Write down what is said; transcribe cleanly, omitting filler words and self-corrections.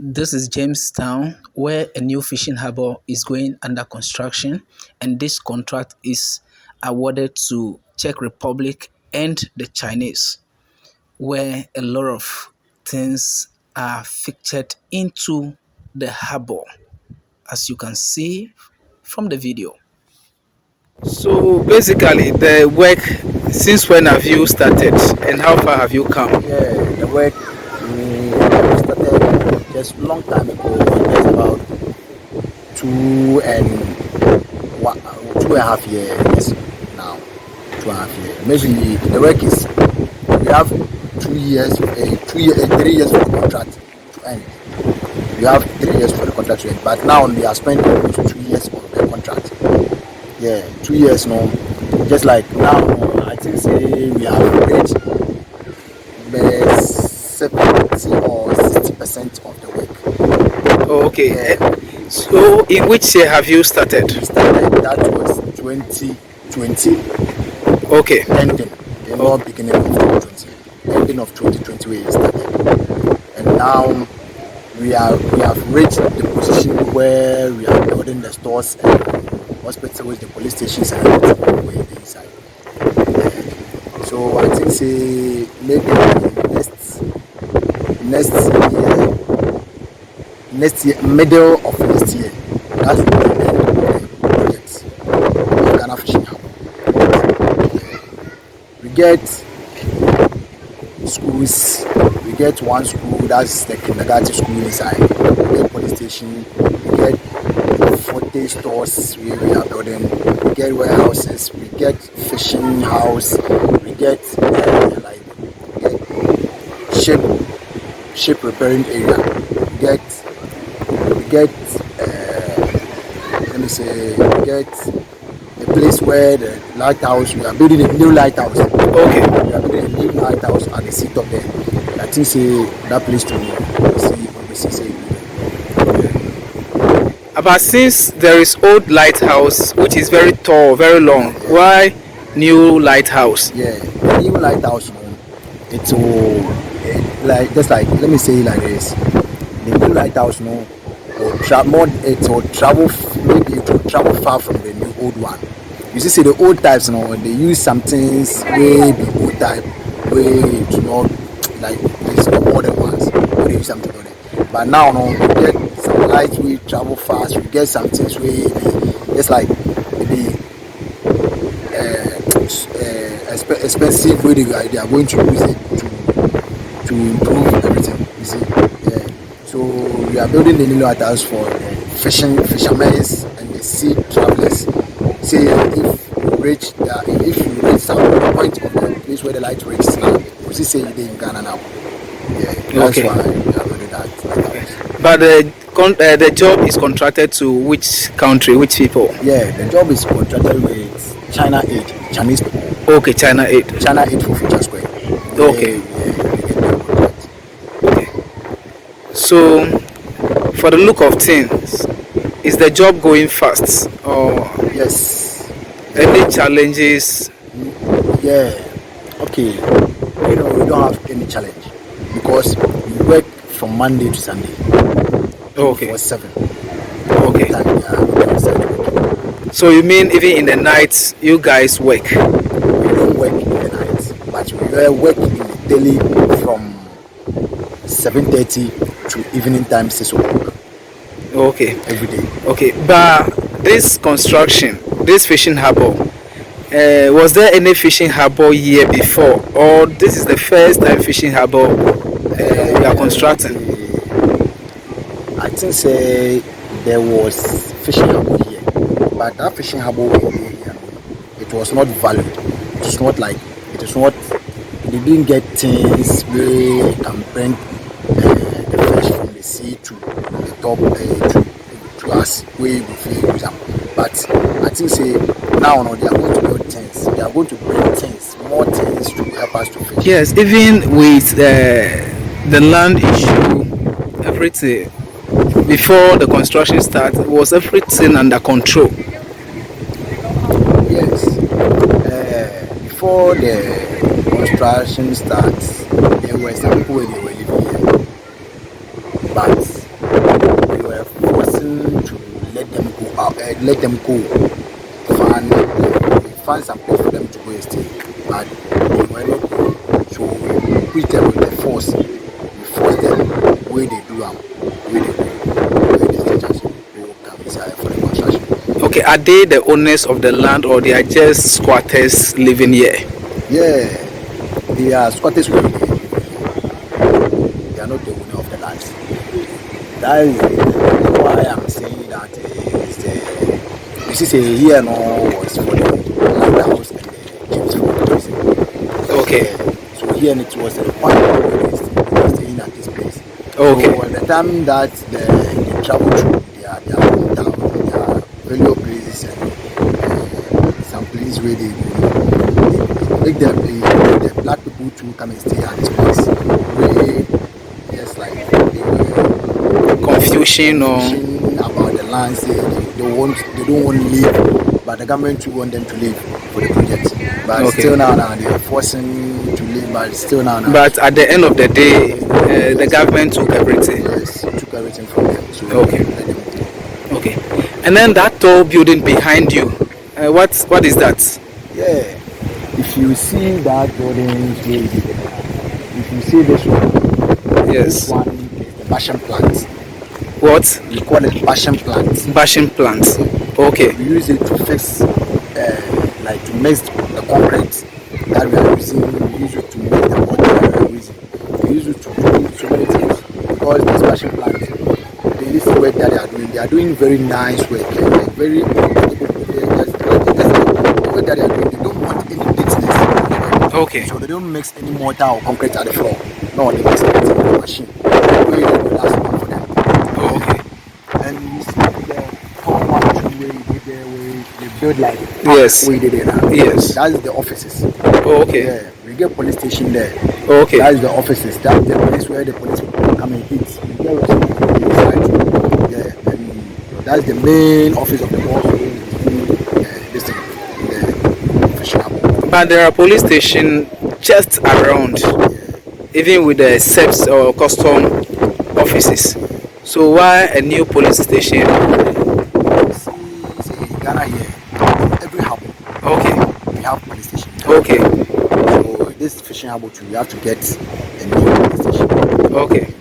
This is Jamestown, where a new fishing harbor is going under construction, and this contract is awarded to Czech Republic and the Chinese, where a lot of things are featured into the harbor, as you can see from the video. So basically, the work, since when have you started and how far have you come? Yeah, the work we started just long time ago, just about two and one, 2.5 years now. 2.5 years. Basically, the work is we have 2 years, 3 years for the contract to end. We have 3 years for the contract to end, but now we are spending almost 2 years on the contract. Yeah, 2 years now. Just like now, I think say we have reached the 70 or 60% of the work. Oh, okay. Yeah. So in which year have you started? We started that was 2020 Okay. ending, not beginning of 2020. Ending of 2020 we started. And now we have reached the position where we are building the stores and hospitals, the police stations and everything way inside. So I think say maybe next year, middle of next year, that's the end of the project of Ghana Fishing Hub. We get schools, we get one school, that's the kindergarten school inside. We get police station, we get 40 stores where we are building, we get warehouses, we get fishing house, we get ship repairing area, we get we get the place where the lighthouse, we are building a new lighthouse. Okay. We are building a new lighthouse at the seat of there. I think say that place to see. But since there is old lighthouse which is very tall, very long, why new lighthouse? Yeah, the new lighthouse, it will like just like let me say it like this. The new lighthouse, it will travel maybe it will travel far from the new old one. You see, the old types, they use some things way the old type, way to not like these modern ones. They use something on it. But now, we get some lights we travel fast. We get some things way just like the expensive way they are going to use it to improve everything. You see, yeah. So we are building the new lighthouse for fishermen and the sea travelers. Say if you reach some point of the place where the light reaches now, we say you're in Ghana now. Yeah, that's Okay. why we are building that. But the job is contracted to which country, which people? Yeah, the job is contracted with China Aid, Chinese people. Okay, China Aid. China Aid for Future Square. Okay. Yeah. Okay. So, for the look of things, is the job going fast or Yes. any challenges? Yeah. Okay. We don't have any challenge because we work from Monday to Sunday. Okay. 7. Okay. So you mean even in the night you guys work? We don't work in the night, but we work in the daily from 7:30 to evening time 6 o'clock Okay. every day. Okay. But this construction, this fishing harbor, was there any fishing harbor year before, or this is the first time fishing harbor you are constructing? I think say there was fishing harbor here, but that fishing harbor here, it was not valued. It was not like it is not. They didn't get things where you can bring the fish from the sea to the top to us where we feel use them. But I think say now they are going to build things. They are going to bring things, more things to help us to fish. Yes, even with the land issue, everything before the construction started, was everything under control? Yes. Before the construction starts, there were some people where they were living here. But to let them go out, let them go. Find some place for them to go and stay, but they were not going. So we put them with the force. We force them where they do where they where the teachers will come inside for the construction. Okay, are they the owners of the land or they are just squatters living here? Yeah, they are squatters living here. They are not the owner of the land. That is why I'm saying that you see, say here no was for the land house and the James Road prison. Okay. So here it was a requirement to staying at this place. Okay. So at the time that they travel through their hometown, their value places and some place where they make them the black people to come and stay at this place. Where just like they were Confusion or about the lands, they don't want to leave, but the government will want them to leave for the project. But Okay. still now they are forcing to leave, but still now. But at the end of the day, the government took everything. Yes, took everything from them. So Okay. let them go. Okay. And then that tall building behind you, what is that? Yeah. If you see that building, if you see this one, Yes. this one is the passion plant. What? We call it passion plant. Bashing plant. Okay. We use it to fix, like to mix the concrete that we are using. We use it to make the water that we are using. We use it to do so many things because this passion plant, this work that they are doing very nice work, like very incredible. The work that they are doing, they don't want any dirtiness. Okay. So they don't mix any mortar or concrete at the floor. No, they mix everything with the machine. Very last one for them. Oh, okay. And you see the common one where they build like Yes. where they did now. Yes. That's the offices. Oh, okay. Yeah, we get police station there. Oh, okay. That's the offices. That's the place where the police come and eat. We get restaurant on the side. Yeah, and that's the main office of the boss. This thing, the fishing harbour. But there are police stations just around, even with the SEPs or custom offices. So why a new police station? See, in Ghana here, every harbour Okay. we have police station. Okay. So this fishing harbour too, you have to get a new police station. Okay.